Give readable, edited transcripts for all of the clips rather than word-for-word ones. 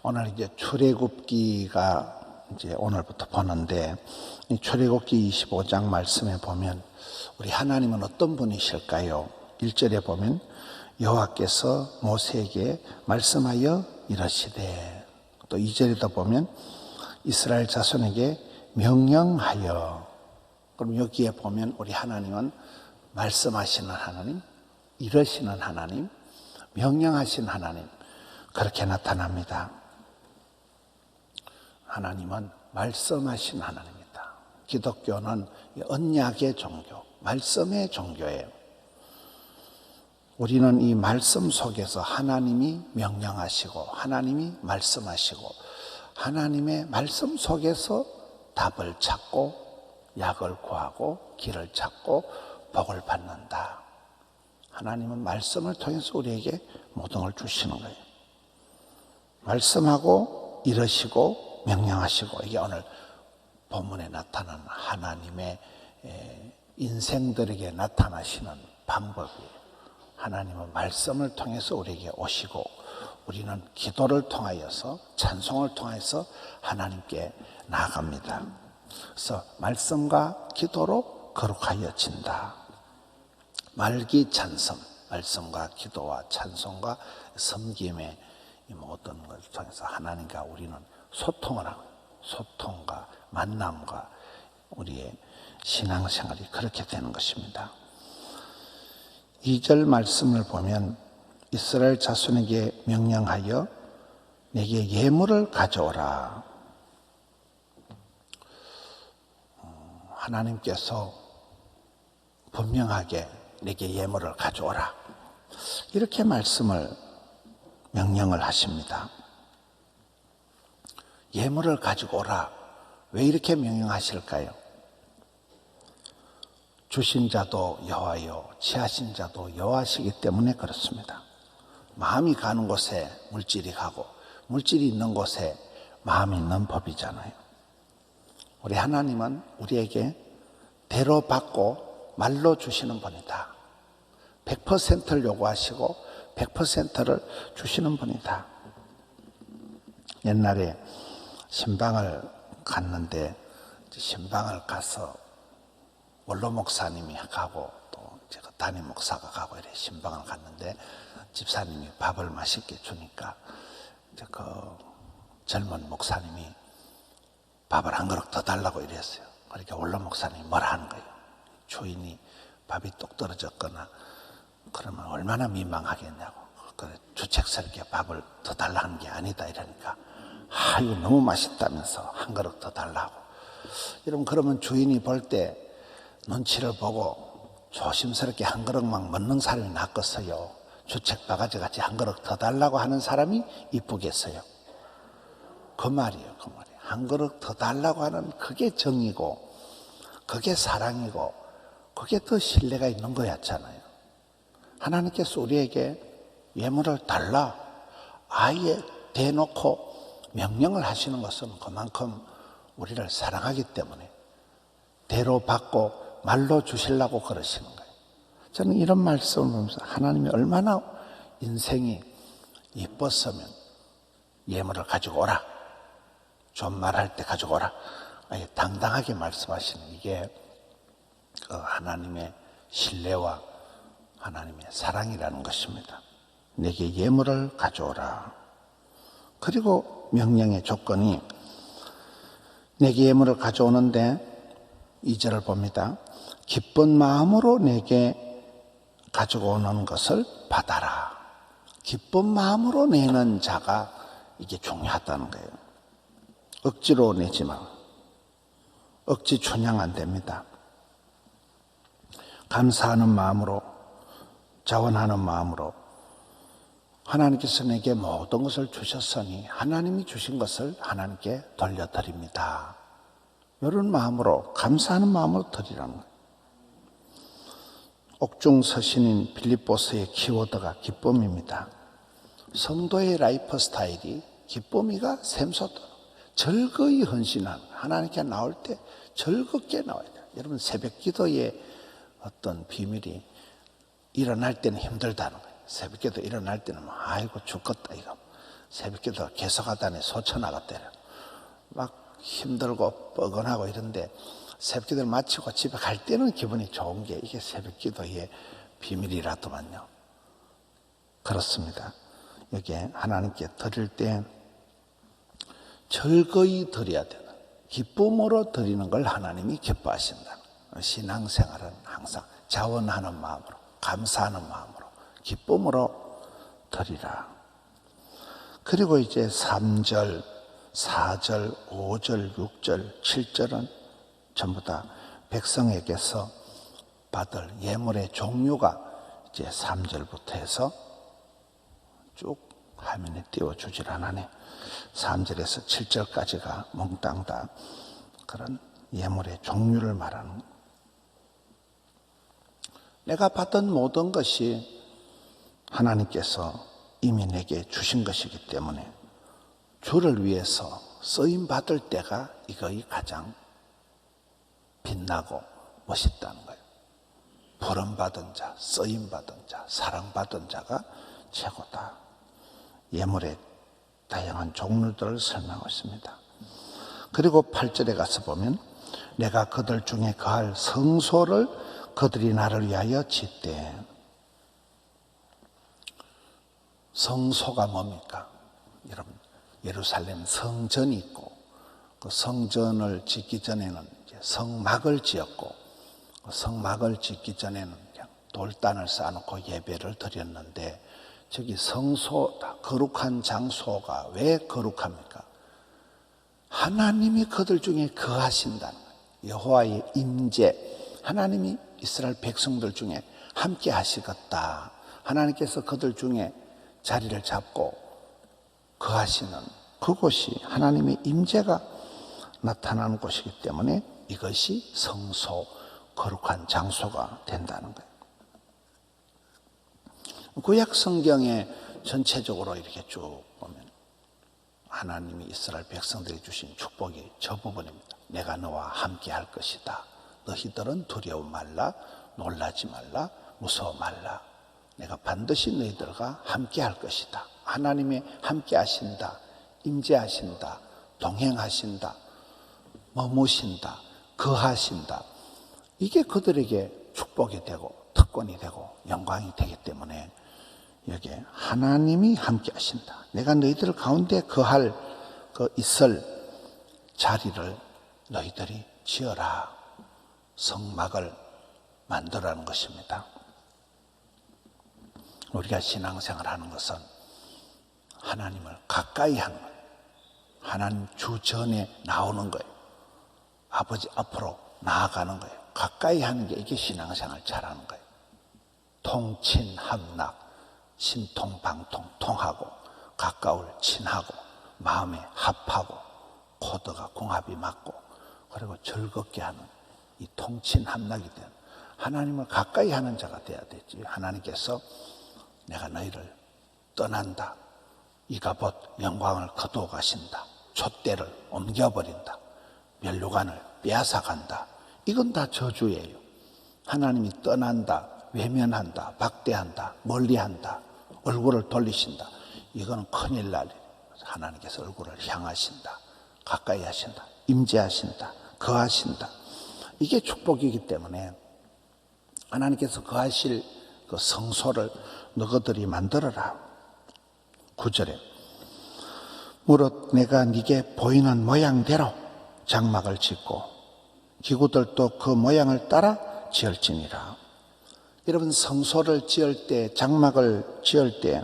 오늘 이제 출애굽기가 이제 오늘부터 보는데, 이 출애굽기 25장 말씀에 보면 우리 하나님은 어떤 분이실까요? 1절에 보면 여호와께서 모세에게 말씀하여 이르시되, 또 2절에도 보면 이스라엘 자손에게 명령하여. 그럼 여기에 보면 우리 하나님은 말씀하시는 하나님, 이르시는 하나님, 명령하신 하나님, 그렇게 나타납니다. 하나님은 말씀하신 하나님입니다. 기독교는 언약의 종교, 말씀의 종교예요. 우리는 이 말씀 속에서 하나님이 명령하시고 하나님이 말씀하시고 하나님의 말씀 속에서 답을 찾고 약을 구하고 길을 찾고 복을 받는다. 하나님은 말씀을 통해서 우리에게 모든 걸 주시는 거예요. 말씀하고 이르시고 명령하시고, 이게 오늘 본문에 나타나는 하나님의 인생들에게 나타나시는 방법이에요. 하나님은 말씀을 통해서 우리에게 오시고, 우리는 기도를 통하여서, 찬송을 통해서 하나님께 나아갑니다. 그래서 말씀과 기도로 거룩하여진다. 말기 찬송, 말씀과 기도와 찬송과 섬김의 이 모든 것을 통해서 하나님과 우리는 소통을 하고, 소통과 만남과 우리의 신앙생활이 그렇게 되는 것입니다. 2절 말씀을 보면 이스라엘 자손에게 명령하여 내게 예물을 가져오라. 하나님께서 분명하게 내게 예물을 가져오라, 이렇게 명령을 하십니다. 예물을 가지고 오라. 왜 이렇게 명령하실까요? 주신 자도 여호와요, 취하신 자도 여호와시기 때문에 그렇습니다. 마음이 가는 곳에 물질이 가고, 물질이 있는 곳에 마음이 있는 법이잖아요. 우리 하나님은 우리에게 대로 받고 말로 주시는 분이다. 100%를 요구하시고 100%를 주시는 분이다. 옛날에 신방을 갔는데, 신방을 가서 원로 목사님이 가고 또 제가 담임 목사가 가고 이래 신방을 갔는데, 집사님이 밥을 맛있게 주니까 이제 그 젊은 목사님이 밥을 한 그릇 더 달라고 이랬어요. 그러니까 원로 목사님이 뭐라 하는 거예요. 주인이 밥이 똑 떨어졌거나 그러면 얼마나 민망하겠냐고. 그래, 주책스럽게 밥을 더 달라 하는 게 아니다 이러니까, 이거 너무 맛있다면서 한 그릇 더 달라고. 그러면 주인이 볼 때 눈치를 보고 조심스럽게 한 그릇만 먹는 사람이 낫겠어요? 주책 바가지 같이 한 그릇 더 달라고 하는 사람이 이쁘겠어요? 그 말이에요, 그 말이에요. 한 그릇 더 달라고 하는 그게 정이고, 그게 사랑이고, 그게 더 신뢰가 있는 거였잖아요. 하나님께서 우리에게 예물을 달라 아예 대놓고 명령을 하시는 것은 그만큼 우리를 사랑하기 때문에 대로 받고 말로 주시려고 그러시는 거예요. 저는 이런 말씀을 보면서 하나님이 얼마나 인생이 이뻤으면 예물을 가지고 오라, 좀 말할 때 가지고 오라, 아예 당당하게 말씀하시는, 이게 그 하나님의 신뢰와 하나님의 사랑이라는 것입니다. 내게 예물을 가져오라. 그리고 명령의 조건이, 내게 예물을 가져오는데 2절을 봅니다. 기쁜 마음으로 내게 가지고 오는 것을 받아라. 기쁜 마음으로 내는 자가 이게 중요하다는 거예요. 억지로 내지 마. 억지 춘향 안 됩니다. 감사하는 마음으로, 자원하는 마음으로, 하나님께서 내게 모든 것을 주셨으니 하나님이 주신 것을 하나님께 돌려드립니다. 이런 마음으로, 감사하는 마음으로 드리라는 거예요. 옥중서신인 빌립보서의 키워드가 기쁨입니다. 성도의 라이프 스타일이 기쁨이가 샘솟도록 즐거이 헌신하는, 하나님께 나올 때 즐겁게 나와야 돼요. 여러분, 새벽 기도의 어떤 비밀이 일어날 때는 힘들다는 거예요. 새벽에도 일어날 때는 아이고 죽겠다 이거. 새벽기도 계속하다니 소천하가 때려. 막 힘들고 뻐근하고 이런데 새벽기도를 마치고 집에 갈 때는 기분이 좋은 게 이게 새벽기도의 비밀이라더만요. 그렇습니다. 여기에 하나님께 드릴 때 즐거이 드려야 되는, 기쁨으로 드리는 걸 하나님이 기뻐하신다. 신앙생활은 항상 자원하는 마음으로, 감사하는 마음으로, 기쁨으로 드리라. 그리고 이제 3절, 4절, 5절, 6절, 7절은 전부 다 백성에게서 받을 예물의 종류가 이제 3절부터 해서 쭉 화면에 띄워주질 않으네. 3절에서 7절까지가 몽땅 다 그런 예물의 종류를 말하는, 내가 받은 모든 것이 하나님께서 이미 내게 주신 것이기 때문에 주를 위해서 쓰임받을 때가 이거의 가장 빛나고 멋있다는 거예요. 부름받은 자, 쓰임받은 자, 사랑받은 자가 최고다. 예물의 다양한 종류들을 설명하고 있습니다. 그리고 8절에 가서 보면 내가 그들 중에 거할 성소를 그들이 나를 위하여 짓되. 성소가 뭡니까? 여러분, 예루살렘 성전이 있고 그 성전을 짓기 전에는 이제 성막을 지었고 그 성막을 짓기 전에는 그냥 돌단을 쌓아놓고 예배를 드렸는데 저기 성소다, 거룩한 장소가 왜 거룩합니까? 하나님이 그들 중에 거하신다는 거예요. 여호와의 임재, 하나님이 이스라엘 백성들 중에 함께 하시겠다. 하나님께서 그들 중에 자리를 잡고 거하시는 그곳이 하나님의 임재가 나타나는 곳이기 때문에 이것이 성소, 거룩한 장소가 된다는 거예요. 구약 성경에 전체적으로 이렇게 쭉 보면 하나님이 이스라엘 백성들이 주신 축복이 저 부분입니다. 내가 너와 함께 할 것이다. 너희들은 두려워 말라, 놀라지 말라, 무서워 말라. 내가 반드시 너희들과 함께 할 것이다. 하나님이 함께 하신다, 임재하신다, 동행하신다, 머무신다, 거하신다. 이게 그들에게 축복이 되고 특권이 되고 영광이 되기 때문에 여기에 하나님이 함께 하신다. 내가 너희들 가운데 거할 그 있을 자리를 너희들이 지어라. 성막을 만들라는 것입니다. 우리가 신앙생활 하는 것은 하나님을 가까이 하는 거예요. 하나님 주전에 나오는 거예요. 아버지 앞으로 나아가는 거예요. 가까이 하는 게 이게 신앙생활 잘하는 거예요. 통친합락, 신통방통, 통하고 가까울 친하고 마음에 합하고 코드가 궁합이 맞고 그리고 즐겁게 하는 이 통친합락이 되는, 하나님을 가까이 하는 자가 돼야 되지. 하나님께서 내가 너희를 떠난다, 이가봇 영광을 거두어 가신다, 촛대를 옮겨버린다, 면류관을 빼앗아간다, 이건 다 저주예요. 하나님이 떠난다, 외면한다, 박대한다, 멀리한다, 얼굴을 돌리신다, 이건 큰일 날 일이에요. 하나님께서 얼굴을 향하신다, 가까이 하신다, 임재하신다, 거하신다. 이게 축복이기 때문에 하나님께서 거하실 그 성소를 너희들이 만들어라. 9절에 무릇 내가 네게 보이는 모양대로 장막을 짓고 기구들도 그 모양을 따라 지을지니라. 여러분, 성소를 지을 때, 장막을 지을 때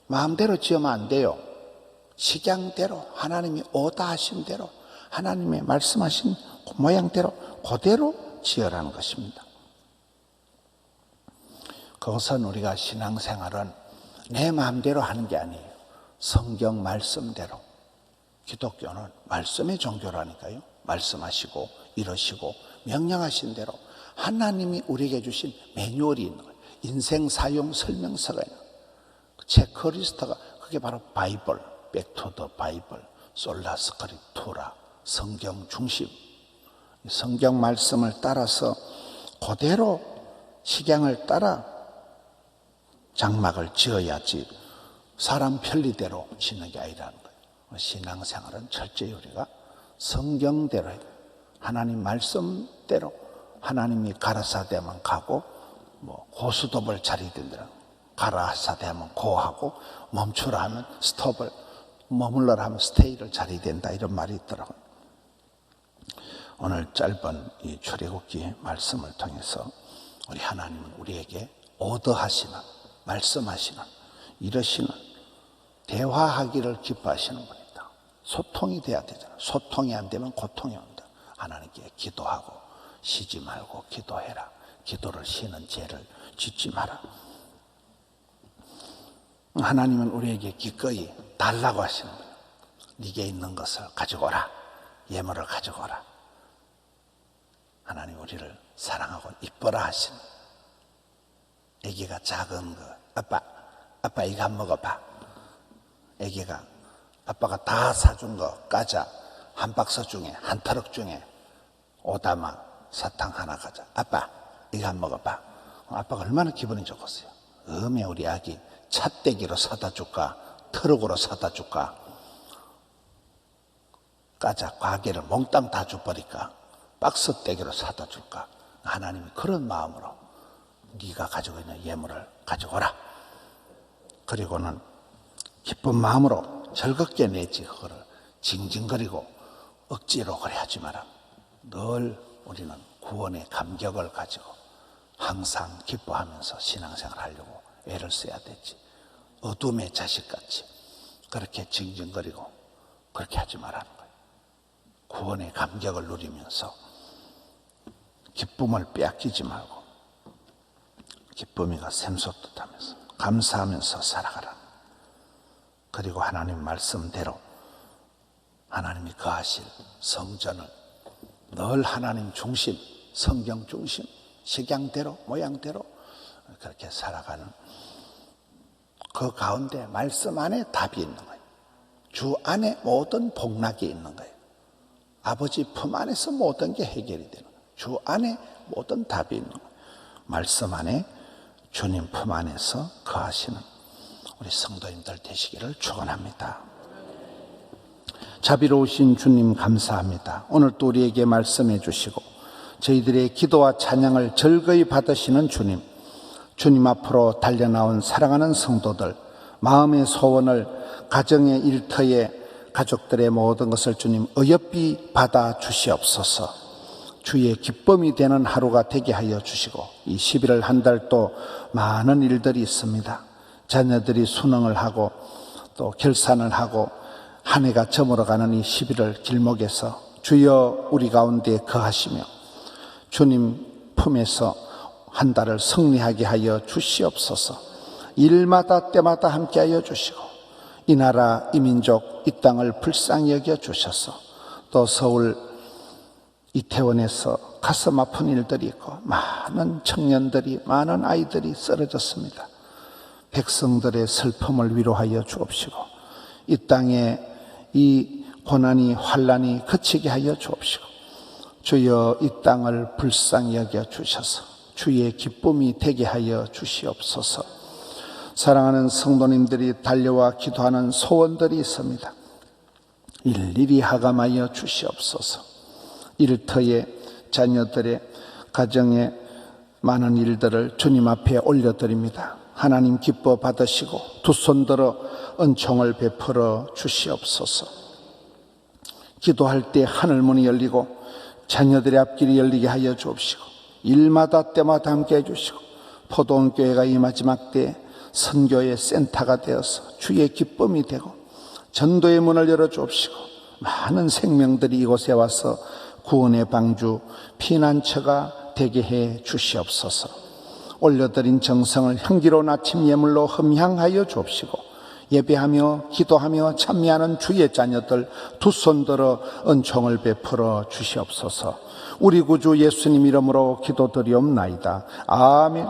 마음대로 지으면 안 돼요. 식양대로, 하나님이 오다 하신 대로, 하나님의 말씀하신 그 모양대로 그대로 지으라는 것입니다. 그것은 우리가 신앙생활은 내 마음대로 하는 게 아니에요. 성경 말씀대로. 기독교는 말씀의 종교라니까요. 말씀하시고 이러시고 명령하신 대로 하나님이 우리에게 주신 매뉴얼이 있는 거예요. 인생 사용 설명서가 있는 거예요. 체크리스트가 그게 바로 바이블, 백투더 바이블, 솔라 스크립투라, 성경 중심. 성경 말씀을 따라서 그대로 식양을 따라 장막을 지어야지 사람 편리대로 지는 게 아니라는 거예요. 신앙생활은 철저히 우리가 성경대로 해요. 하나님 말씀대로 하나님이 가라사대하면 가고 고스톱을 차려야 된다는 거예요. 가라사대하면 고하고 멈추라 하면 스톱을, 머물러라 하면 스테이를 차려야 된다, 이런 말이 있더라고요. 오늘 짧은 이 출애굽기 말씀을 통해서 우리 하나님은 우리에게 오더하시는, 말씀하시는, 이러시는, 대화하기를 기뻐하시는 분이다. 소통이 돼야 되잖아요. 소통이 안 되면 고통이 온다. 하나님께 기도하고 쉬지 말고 기도해라. 기도를 쉬는 죄를 짓지 마라. 하나님은 우리에게 기꺼이 달라고 하시는 거예요. 네게 있는 것을 가지고 오라. 예물을 가지고 오라. 하나님 우리를 사랑하고 이뻐라 하시는, 아기가 작은 거, 아빠 이거 한번 먹어봐. 아기가 아빠가 다 사준 거 까자, 한 박스 중에, 한 트럭 중에 오다마 사탕 하나 가자. 아빠 이거 한번 먹어봐. 아빠가 얼마나 기분이 좋겠어요. 우리 아기 찻대기로 사다 줄까, 트럭으로 사다 줄까, 까자 과게를 몽땅 다 줘버릴까, 박스 떼기로 사다 줄까. 하나님이 그런 마음으로 네가 가지고 있는 예물을 가지고 오라. 그리고는 기쁜 마음으로 즐겁게 내지, 그거를 징징거리고 억지로 그래 하지 마라. 늘 우리는 구원의 감격을 가지고 항상 기뻐하면서 신앙생활 하려고 애를 써야 되지. 어둠의 자식같이 그렇게 징징거리고 그렇게 하지 말라는 거예요. 구원의 감격을 누리면서 기쁨을 빼앗기지 말고 기쁨이가 샘솟듯하면서 감사하면서 살아가라. 그리고 하나님 말씀대로 하나님이 거하실 성전을 늘 하나님 중심, 성경 중심, 식양대로, 모양대로 그렇게 살아가는, 그 가운데 말씀 안에 답이 있는 거예요. 주 안에 모든 복락이 있는 거예요. 아버지 품 안에서 모든 게 해결이 되는 거예요. 주 안에 모든 답이 있는 거예요. 말씀 안에 주님 품 안에서 거하시는 우리 성도님들 되시기를 축원합니다. 자비로우신 주님 감사합니다. 오늘 또 우리에게 말씀해 주시고 저희들의 기도와 찬양을 즐거이 받으시는 주님, 주님 앞으로 달려나온 사랑하는 성도들, 마음의 소원을, 가정의 일터에 가족들의 모든 것을 주님 어여삐 받아 주시옵소서. 주의 기쁨이 되는 하루가 되게 하여 주시고, 이 11월 한 달도 많은 일들이 있습니다. 자녀들이 수능을 하고 또 결산을 하고 한 해가 저물어가는 이 11월 길목에서 주여 우리 가운데 거하시며 주님 품에서 한 달을 승리하게 하여 주시옵소서. 일마다 때마다 함께하여 주시고 이 나라 이 민족 이 땅을 불쌍히 여겨 주셔서 또 서울 이태원에서 가슴 아픈 일들이 있고 많은 청년들이, 많은 아이들이 쓰러졌습니다. 백성들의 슬픔을 위로하여 주옵시고 이 땅에 이 고난이, 환난이 그치게 하여 주옵시고 주여 이 땅을 불쌍히 여겨 주셔서 주의 기쁨이 되게 하여 주시옵소서. 사랑하는 성도님들이 달려와 기도하는 소원들이 있습니다. 일일이 하감하여 주시옵소서. 일터에 자녀들의 가정에 많은 일들을 주님 앞에 올려드립니다. 하나님 기뻐 받으시고 두 손 들어 은총을 베풀어 주시옵소서. 기도할 때 하늘문이 열리고 자녀들의 앞길이 열리게 하여 주옵시고 일마다 때마다 함께 해주시고 포도원 교회가 이 마지막 때에 선교의 센터가 되어서 주의 기쁨이 되고 전도의 문을 열어 주옵시고 많은 생명들이 이곳에 와서 구원의 방주, 피난처가 되게 해 주시옵소서. 올려드린 정성을 향기로운 아침 예물로 흠향하여 주옵시고 예배하며 기도하며 찬미하는 주의 자녀들 두 손 들어 은총을 베풀어 주시옵소서. 우리 구주 예수님 이름으로 기도드리옵나이다. 아멘.